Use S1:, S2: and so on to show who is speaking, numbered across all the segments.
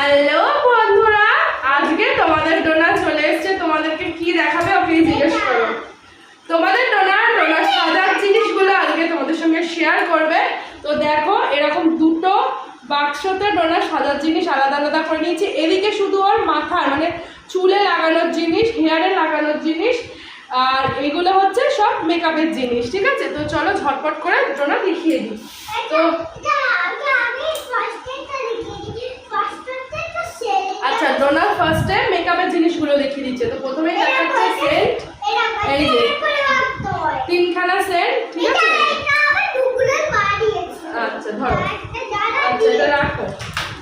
S1: Hello বন্ধুরা, আজকে তোমাদের ডোনা চলে এসেছে। তোমাদেরকে কি দেখাবে ওকে জিজ্ঞেস করো। তোমাদের ডোনার সাজার জিনিসগুলো আজকে তোমাদের সঙ্গে শেয়ার করবে। তো দেখো, এরকম দুটো বাক্সতে ডোনার সাজার জিনিস আলাদা আলাদা করে নিয়েছি। এদিকে শুধু ওর মাথার মানে চুলে লাগানোর জিনিস, হেয়ারে লাগানোর জিনিস, আর এগুলো হচ্ছে সব মেকআপের জিনিস। ঠিক আছে, তো চলো ঝটপট করে ডোনা দেখিয়ে দিই। তো আচ্ছা, ডোনার ফার্স্টে মেকআপের জিনিসগুলো দেখিয়ে দিচ্ছে। তো প্রথমেই দেখাচ্ছে সেন্ট, এই যে 3খানা সেন্ট। ঠিক আছে, আচ্ছা ধরো, আচ্ছা এটা রাখো।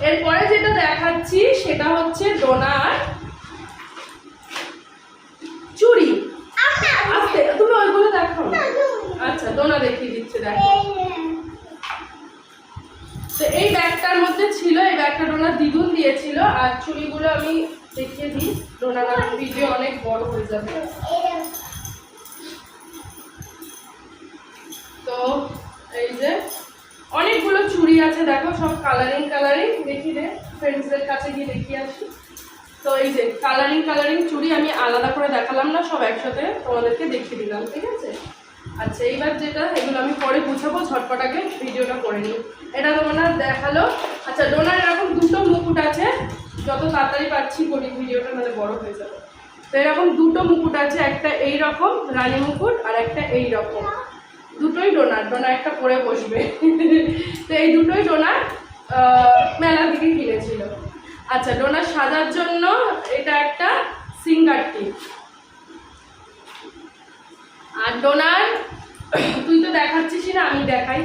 S1: এরপরে যেটা দেখাচ্ছি সেটা হচ্ছে ডোনার চুড়ি। আস্তে, তুমি ওইগুলো দেখো। আচ্ছা, ডোনা দেখিয়ে দিচ্ছে, দেখো। তো এই ব্যাগটার মধ্যে ছিল, এই ব্যাগটা ডোনার দিদুন দিয়েছিল। আর চুড়িগুলো আমি দেখিয়ে দিই, ডোনার ভিডিও অনেক বড় হয়ে যাবে। তো এই যে অনেকগুলো চুড়ি আছে, দেখো সব কালারিং দেখিয়ে দে, ফ্রেন্ডসদের কাছে গিয়ে দেখিয়ে আসি। তো এই যে কালারিং চুড়ি আমি আলাদা করে দেখালাম না, সব একসাথে তোমাদেরকে দেখিয়ে দিলাম। ঠিক আছে, আচ্ছা এইবার যেটা, এগুলো আমি পরে বুঝাবো, ঝটপট আগে ভিডিওটা করে নিই। এটা তোমার দেখালো। আচ্ছা, ডোনার এরকম দুটো মুকুট আছে, যত তাড়াতাড়ি পাচ্ছি করি ভিডিওটা, মানে বড় হয়ে যাবে। তো এরকম দুটো মুকুট আছে, একটা এই রকম রানী মুকুট আর একটা এই রকম। দুটোই ডোনার একটা পরে বসবে। তো এই দুটোই ডোনার মেলা থেকে কিনেছিল। আচ্ছা, ডোনার সাজার জন্য এটা একটা সিঙ্গার টিপ। আর ডোনার, তুই তো দেখাচ্ছিস না, আমি দেখাই।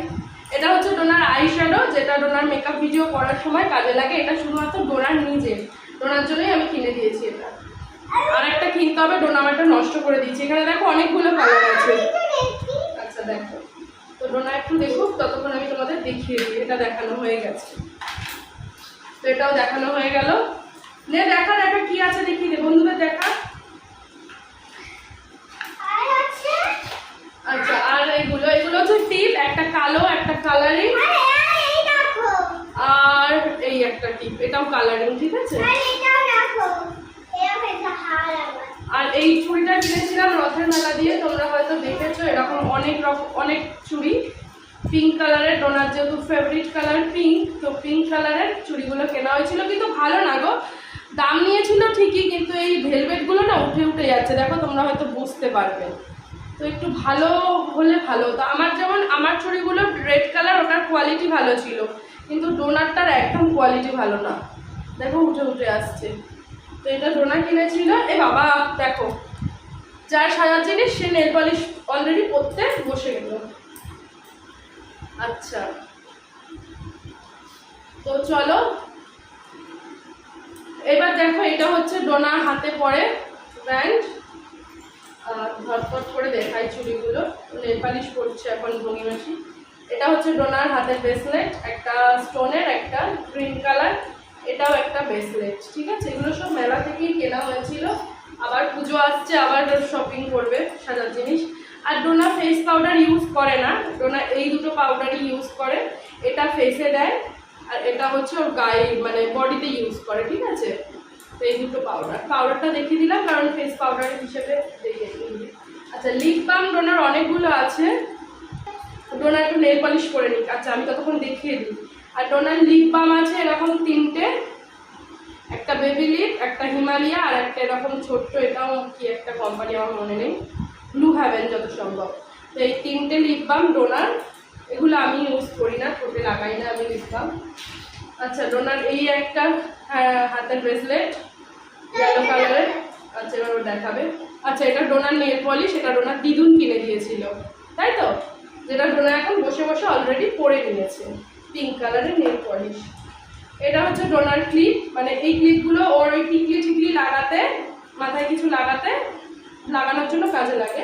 S1: এটা হচ্ছে ডোনার আই শ্যাডো, যেটা ডোনার মেকআপ ভিডিও করার সময় কাজে লাগে। এটা শুধুমাত্র ডোনার নিজের, ডোনার জন্যই আমি কিনে দিয়েছি এটা। আর একটা কিনতে হবে, ডোনা আমারটা নষ্ট করে দিচ্ছি। এখানে দেখো অনেকগুলো কালার আছে। আচ্ছা দেখো, তো ডোনা একটু দেখুক, ততক্ষণ আমি তোমাদের দেখিয়ে দিই। এটা দেখানো হয়ে গেছে, তো এটাও দেখানো হয়ে গেল। নে দেখা কি আছে দেখিয়ে দে বন্ধুদের, দেখা। আচ্ছা, আর এগুলো হচ্ছে টিপ, একটা কালো, একটা কালারিং, আর এই একটা টিপ, এটাও কালারিং। ঠিক আছে, আর এই চুড়িটা কিনেছিলাম রথের মেলা দিয়ে, তোমরা হয়তো দেখেছো। এরকম অনেক চুড়ি, পিঙ্ক কালারের, ডোনার যেহেতু ফেভারিট কালার পিঙ্ক, তো পিঙ্ক কালারের চুড়িগুলো কেনা হয়েছিল। কিন্তু ভালো না গো, দাম নিয়েছিল ঠিকই, কিন্তু এই ভেলভেটগুলো না উঠে যাচ্ছে, দেখো তোমরা হয়তো বুঝতে পারবে। তো একটু ভালো হলে ভালো হতো। আমার চুড়িগুলো রেড কালার, ওটার কোয়ালিটি ভালো ছিল, কিন্তু ডোনারটার একদম কোয়ালিটি ভালো না, দেখো উঠে আসছে। তো এটা ডোনা কিনেছিল। এ বাবা, দেখো যার সাজার জিনিস সে নেল পলিশ অলরেডি পরতে বসে গেল। আচ্ছা, তো চলো এবার দেখো, এটা হচ্ছে ডোনার হাতে পরে ব্যান্ড। ঝটপট করে দেখাই চুড়িগুলো, নেল পালিশ করছে এখন ভঙ্গিমাসি। এটা হচ্ছে ডোনার হাতের ব্রেসলেট, একটা স্টোনের, একটা গ্রিন কালার, এটাও একটা ব্রেসলেট। ঠিক আছে, এগুলো সব মেলা থেকেই কেনা হয়েছিল। আবার পুজো আসছে, আবার শপিং করবে সাজার জিনিস। আর ডোনা ফেস পাউডার ইউজ করে না, ডোনা এই দুটো পাউডারই ইউজ করে। এটা ফেসে দেয়, আর এটা হচ্ছে ওর গায়ে মানে বডিতে ইউজ করে। ঠিক আছে, তো এই দুটো পাউডারটা দেখিয়ে দিলাম, কারণ ফেস পাউডার হিসেবে দেখিয়ে দিই। আচ্ছা, লিপ বাম ডোনার অনেকগুলো আছে, ডোনার একটু নেল পলিশ করে নিক। আচ্ছা, আমি ততক্ষণ দেখিয়ে দিই। আর ডোনার লিপ বাম আছে এরকম 3টে, একটা বেবি লিপ, একটা হিমালয়া, আর একটা এরকম ছোট্ট, এটাও কি একটা কোম্পানি আমার মনে নেই, ব্লু হ্যাভেন যত সম্ভব। তো এই 3টে লিপ বাম ডোনার, এগুলো আমি ইউজ করি না, ঠোঁটে লাগাই না আমি লিপ বাম। আচ্ছা, ডোনার এই একটা হাতের ব্রেসলেট ইয়েলো কালারের। আচ্ছা, এবার ও দেখাবে। আচ্ছা, এটা ডোনার নেল পলিশ, এটা ডোনার দিদুন কিনে দিয়েছিল, তাই তো, যেটা ডোনা এখন বসে বসে অলরেডি পরে নিয়েছে, পিঙ্ক কালারের নেল পলিশ। এটা হচ্ছে ডোনার ক্লিপ, মানে এই ক্লিপগুলো ওর ওই টিকলি লাগাতে, মাথায় কিছু লাগানোর জন্য কাজে লাগে।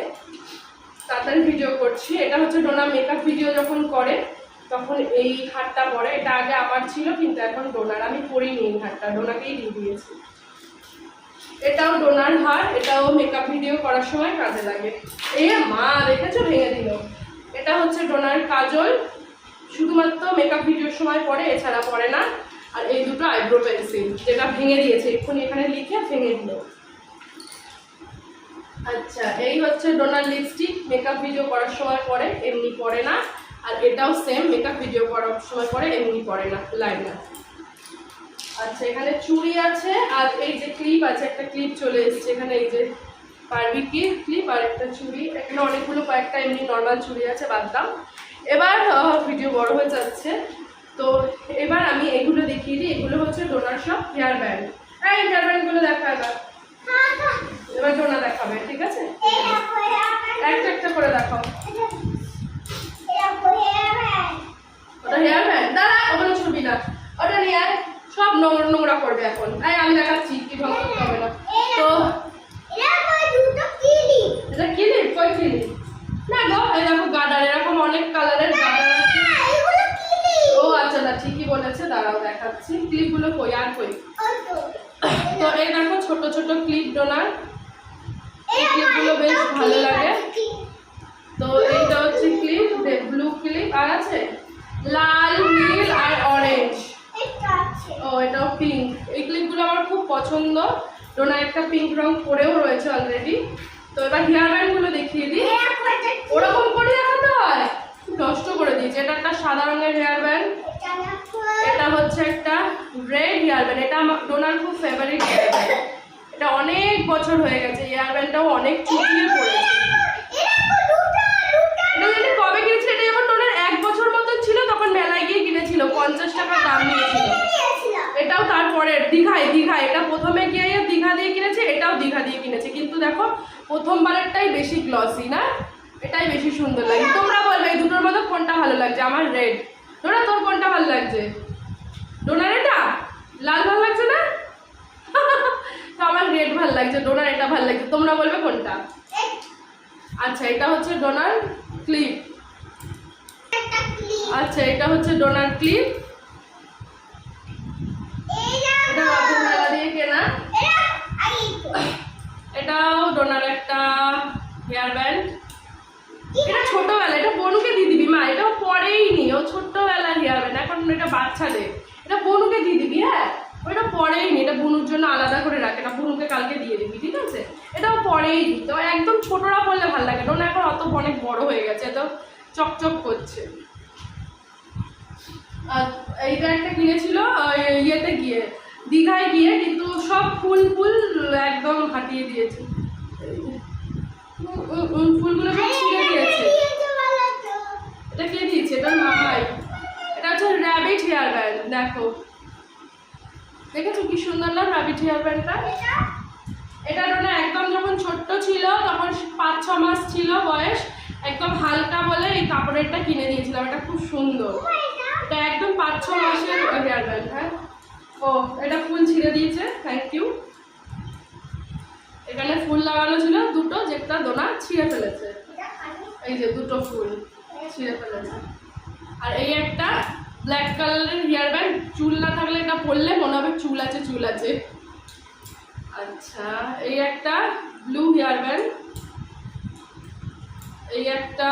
S1: তাড়াতাড়ি ভিডিও করছি। এটা হচ্ছে ডোনা মেকআপ ভিডিও যখন করে তখন এই হারটা পরে। এটা আগে আমার ছিল, কিন্তু এখন ডোনার, আমি পরিনি এই হারটা, ডোনাকেই দিয়ে দিয়েছি। এটাও ডোনার হার, এটাও মেকআপ ভিডিও করার সময় কাজে লাগে। এই মা দেখেছো, ভেঙে দিল। এটা হচ্ছে ডোনার কাজল, শুধুমাত্র মেকআপ ভিডিওর সময় পরে, এছাড়া পরে না। আর এই দুটো আইব্রো পেন্সিল, যেটা ভেঙে দিয়েছে এক্ষুনি, এখানে লিখে ভেঙে দিল। আচ্ছা, এই হচ্ছে ডোনার লিপস্টিক, মেকআপ ভিডিও করার সময় পরে, এমনি পরে না। আর এটাও সেম, মেকআপ ভিডিও করার সময় পরে, এমনি পরে না, লাইনার। আচ্ছা, এখানে চুড়ি আছে, আর এই যে ক্লিপ আছে, একটা ক্লিপ চলে এসেছে এখানে, এই যে বারবি ক্লিপ আর একটা চুড়ি। এখানে অনেকগুলো কয়েকটা এমনি নর্মাল চুড়ি আছে, বাদ দাও। এবার ভিডিও বড় হয়ে যাচ্ছে, তো এবার আমি এগুলো দেখিয়ে দিই। এগুলো হচ্ছে ডোনার সব হেয়ার ব্যান্ড। এই হেয়ার ব্যান্ডগুলো দেখা এবার, এবার ডোনা দেখাবে, ঠিক আছে? একটা একটা করে দেখাও। ওটা হেয়ার ব্যান্ড, দাঁড়া, ওগুলো ছবি না, ওটা নিয়ে আয়, সব নোংরা করবে এখন। আমি দেখাচ্ছি কিভাবে করতে হবে না। তো এটা ক্লিপ, কই ক্লিপ না গো, এই দেখো গার্ডার, এরকম অনেক কালারের গার্ডার আছে। ও আচ্ছা, না ঠিকই বলেছে, দাঁড়াও দেখাচ্ছি ক্লিপগুলো কই, আর কই। তো এই দেখো ছোট ছোট ক্লিপ ডোনার, এই ক্লিপগুলো বেশ ভালো লাগে। তো এইটা হচ্ছে ক্লিপ, ব্লু ক্লিপ, আর আছে লাল, নীল আর অরেঞ্জ। ও এটাও পিঙ্ক। এই ক্লিপগুলো আমার খুব পছন্দ। ডোনা একটা পিঙ্ক রং পরেও রয়েছে অলরেডি। তো এবার হেয়ার ব্যান্ডগুলো দেখিয়ে দিই। ওরকম করে দেখাতে হয়, নষ্ট করে দিয়েছে। এটা একটা সাদা রঙের হেয়ার ব্যান্ড, এটা হচ্ছে একটা রেড হেয়ার ব্যান্ড। এটা আমার ডোনার খুব ফেভারিট হেয়ার ব্যান্ড। এটা অনেক বছর হয়ে গেছে, হেয়ার ব্যান্ডটাও অনেক চুটিয়ে পড়েছে। এটা যদি কবে কিনেছিল, এটা যখন ডোনার 1 বছর মতো ছিল, তখন মেলায় গিয়ে কিনেছিল, 50 টাকা দাম নিয়েছিল। এটাও তারপরে দীঘায়, এটা প্রথমে গিয়ে দীঘা দিয়ে কিনেছে, এটাও দীঘা দিয়ে কিনেছে। কিন্তু দেখো প্রথমবারেরটাই বেশি গ্লসি না, এটাই বেশি সুন্দর লাগে। তোমরা বলবে এই দুটোর মধ্যে কোনটা ভালো লাগছে? আমার রেড। ডোনা তোর কোনটা ভালো লাগছে? ডোনার এটা লাল ভালো লাগছে না? তো আমার রেড ভালো লাগছে, ডোনার এটা ভালো লাগছে। তোমরা বলবে কোনটা? আচ্ছা, এটা হচ্ছে ডোনার ক্লিপ। আচ্ছা, এটা হচ্ছে ডোনার ক্লিপ, এটা রথের মেলা দিয়ে কেনা। এটাও ডোনার একটা হেয়ার ব্যান্ড। এটা ছোটবেলা, এটা বনুকে দিয়ে দিবি মা, এটা পরেই নি, ও ছোট্টবেলার হেয়ার ব্যান্ড, এখন এটা বাচ্চাদের। এটা বনুকে দিয়ে দিবি, হ্যাঁ ওইটা পরেই নি, এটা বনুর জন্য আলাদা করে রাখ, এটা বনুকে কালকে দিয়ে দিবি, ঠিক আছে? এটাও পরেই নি, তো একদম ছোটরা পরলে ভালো লাগে। ডোনা এখন অত অনেক বড় হয়ে গেছে, তো চকচক করছে। আর এইটা একটা কিনেছিল ইয়েতে গিয়ে, দীঘায় গিয়ে, কিন্তু সব ফুল একদম হাঁটিয়ে দিয়েছে, ফুলগুলো সব ছিঁড়ে দিয়েছে। এটা কে দিয়েছে? এটা মামাই। এটা হচ্ছে র্যাবিট হেয়ার ব্যান্ড, দেখো, দেখেছো কি সুন্দর না র্যাবিট হেয়ার ব্যান্ডটা? এটা ডোনা একদম যখন ছোট্ট ছিল, তখন 5-6 মাস ছিল বয়স, একদম হালকা বলে এই কাপড়েরটা কিনে দিয়েছিলাম। এটা খুব সুন্দর, এটা একদম 5-6 মাসের হেয়ার ব্যান্ড। হ্যাঁ, ও এটা ফুল ছিঁড়ে দিয়েছে, থ্যাংক ইউ। এখানে ফুল লাগানো ছিল দুটো, যেটা ডোনা ছিঁড়ে ফেলেছে, এই যে দুটো ফুল ছিঁড়ে ফেলেছে। আর এই একটা ব্ল্যাক কালারের হেয়ার ব্যান্ড, চুল না থাকলে এটা পরলে মনে হবে চুল আছে। আচ্ছা, এই একটা ব্লু হেয়ার ব্যান্ড, এই একটা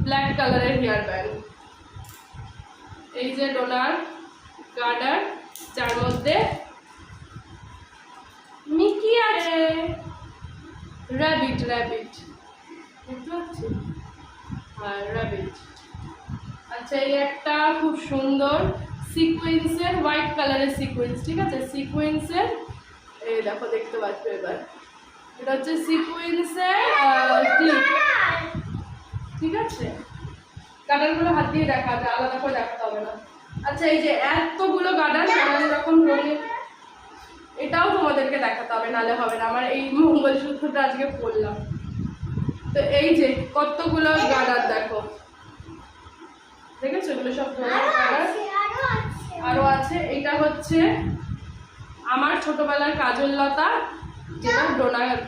S1: ব্ল্যাক কালারের হেয়ার ব্যান্ড। এই যে ডোনার গার্ডার, যার মধ্যে মিকি আছে, র্যাবিট বুঝতে পারছি, হ্যাঁ র্যাবিট। আচ্ছা, এই একটা খুব সুন্দর সিকোয়েন্সের, হোয়াইট কালারের সিকোয়েন্স, ঠিক আছে, সিকোয়েন্সের, এই দেখো দেখতে পাচ্ছ এবার, এটা হচ্ছে সিকোয়েন্সের ক্লিপ, ঠিক আছে? গার্ডারগুলো হাত দিয়ে দেখা যায়, আলাদা করে দেখাতে হবে না। আচ্ছা, এই যে এতগুলো গার্ডার নানান রকম রঙের, এটাও তোমাদেরকে দেখাতে হবে, নাহলে হবে না। আমার এই মঙ্গলসূত্রটা আজকে পরলাম, তো এই যে কতগুলো গার্ডার দেখো, দেখেছো? এগুলো সব আরো আছে। এটা হচ্ছে আমার ছোটবেলার কাজল লতা, যেটা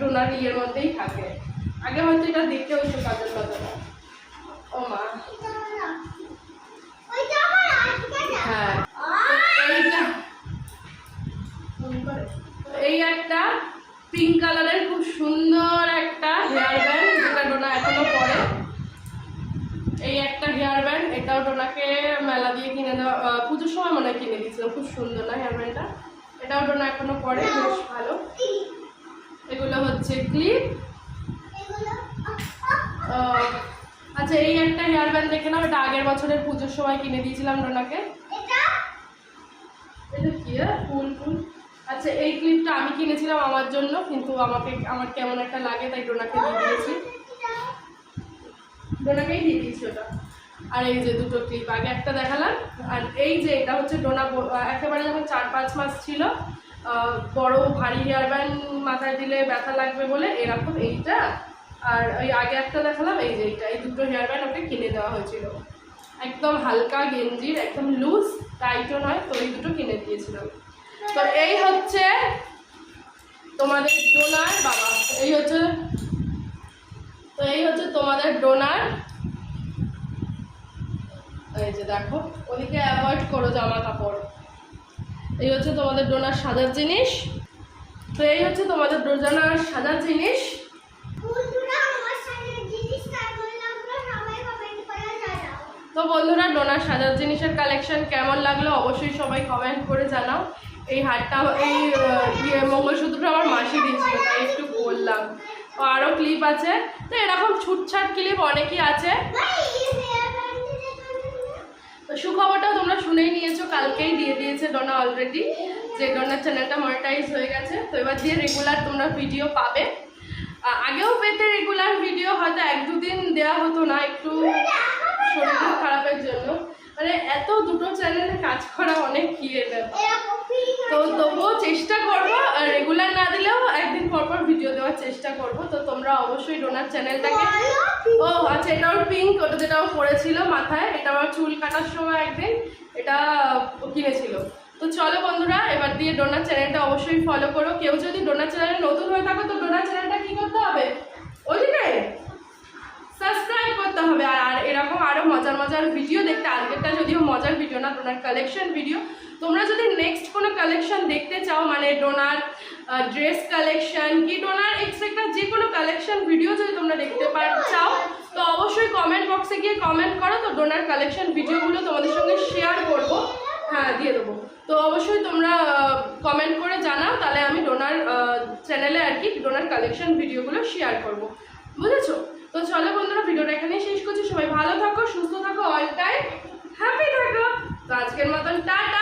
S1: ডোনার ইয়ের মধ্যেই থাকে। আগে হয়তো এটা দেখতে হচ্ছে কাজল লতাটা। ও মা, হ্যাঁ, এই একটা পিঙ্ক কালারের খুব সুন্দর একটা হেয়ার ব্যান্ড, যেটা ডোনা এখনো পরে। এই একটা হেয়ার ব্যান্ড, এটাও ডোনাকে মেলা দিয়ে কিনে দেওয়া, সময় কিনে দিয়েছিলাম, খুব সুন্দর না হেয়ার ব্যান্ডটা, এটাও ডোনা এখনো পরে, বেশ ভালো। এগুলো হচ্ছে ক্লিপ। আচ্ছা এই একটা হেয়ার ব্যান্ড দেখে নাও, এটা আগের বছরের পুজোর সময় কিনে দিয়েছিলাম ডোনাকে। এটা কি ফুল ফুল। আচ্ছা এই ক্লিপটা আমি কিনেছিলাম আমার জন্য, কিন্তু আমার কেমন একটা লাগে তাই ডোনাকে দিয়ে দিয়েছি, ডোনাকেই দিয়ে দিয়েছি ওটা। আর এই যে দুটো ক্লিপ আগে একটা দেখালাম, আর এই যে এটা হচ্ছে ডোনা একেবারে যখন 4-5 মাস ছিল, বড় ভারী হেয়ার ব্যান্ড মাথায় দিলে ব্যথা লাগবে বলে এরকম এইটা, আর ওই আগে একটা দেখালাম এই যে এইটা, এই দুটো হেয়ার ব্যান্ড ওকে কিনে দেওয়া হয়েছিল, একদম হালকা গেঞ্জির, একদম লুজ, টাইটও নয়, তো এই দুটো কিনে দিয়েছিলাম। তো এই হচ্ছে তোমাদের ডোনার বাবা, এই হচ্ছে তোমাদের ডোনার। এই যে দেখো ওদিকে অ্যাভয়েড করো জামা কাপড়। এই হচ্ছে তোমাদের ডোনার সাজার জিনিস। তো এই হচ্ছে তোমাদের ডোনার সাজার জিনিস। তো বন্ধুরা ডোনার সাজার জিনিসের কালেকশন কেমন লাগলো অবশ্যই সবাই কমেন্ট করে জানাও। এই হারটা, এই মঙ্গলসূত্রটা আমার মাসি দিয়েছিল তাই একটু বললাম। আরও ক্লিপ আছে, তো এরকম ছুটছাট ক্লিপ অনেকই আছে। তো সুখবরটাও তোমরা শুনেই নিয়েছো, কালকেই দিয়ে দিয়েছে ডোনা অলরেডি, যে ডোনার চ্যানেলটা মনিটাইজ হয়ে গেছে। তো এবার দিয়ে রেগুলার তোমরা ভিডিও পাবে, আগেও পেতে রেগুলার ভিডিও, হয়তো 1-2 দিন দেওয়া হতো না, একটু শরীর খারাপের জন্য, মানে এত দুটো চ্যানেলে কাজ করা অনেক ইয়ে ব্যাপার। তো তবুও চেষ্টা করবো, রেগুলার না দিলেও একদিন পর পর ভিডিও দেওয়ার চেষ্টা করবো। তো তোমরা অবশ্যই ডোনার চ্যানেলটাকে, ও আচ্ছা এটাও পিঙ্ক, ওটা যেটাও পড়েছিল মাথায়, এটা আমার চুল কাটার সময় একদিন এটা কিনেছিল। তো চলো বন্ধুরা এবার দিয়ে ডোনার চ্যানেলটা অবশ্যই ফলো করো। কেউ যদি ডোনার চ্যানেলে নতুন হয়ে থাকো তো ডোনার চ্যানেলটা কি করতে হবে, ওইদিকে সাবস্ক্রাইব করতে হবে। আর এরকম আরও মজার মজার ভিডিও দেখতে, আজকেরটা যদিও মজার ভিডিও না, ডোনার কালেকশন ভিডিও, তোমরা যদি নেক্সট কোনো কালেকশন দেখতে চাও, মানে ডোনার ড্রেস কালেকশন কি ডোনার এক্সট্রা যে কোনো কালেকশন ভিডিও যদি তোমরা দেখতে চাও তো অবশ্যই কমেন্ট বক্সে গিয়ে কমেন্ট করো। তো ডোনার কালেকশন ভিডিওগুলো তোমাদের সঙ্গে শেয়ার করবো, হ্যাঁ দিয়ে দেবো। তো অবশ্যই তোমরা কমেন্ট করে জানাও, তাহলে আমি ডোনার চ্যানেলে আর কি ডোনার কালেকশন ভিডিওগুলো শেয়ার করবো, বুঝেছো? তো চলো বন্ধুরা ভিডিওটা এখানেই শেষ করছি। সবাই ভালো থাকো, সুস্থ থাকো, অল টাইম হ্যাপি থাকো। তো আজকের মতন টাটা।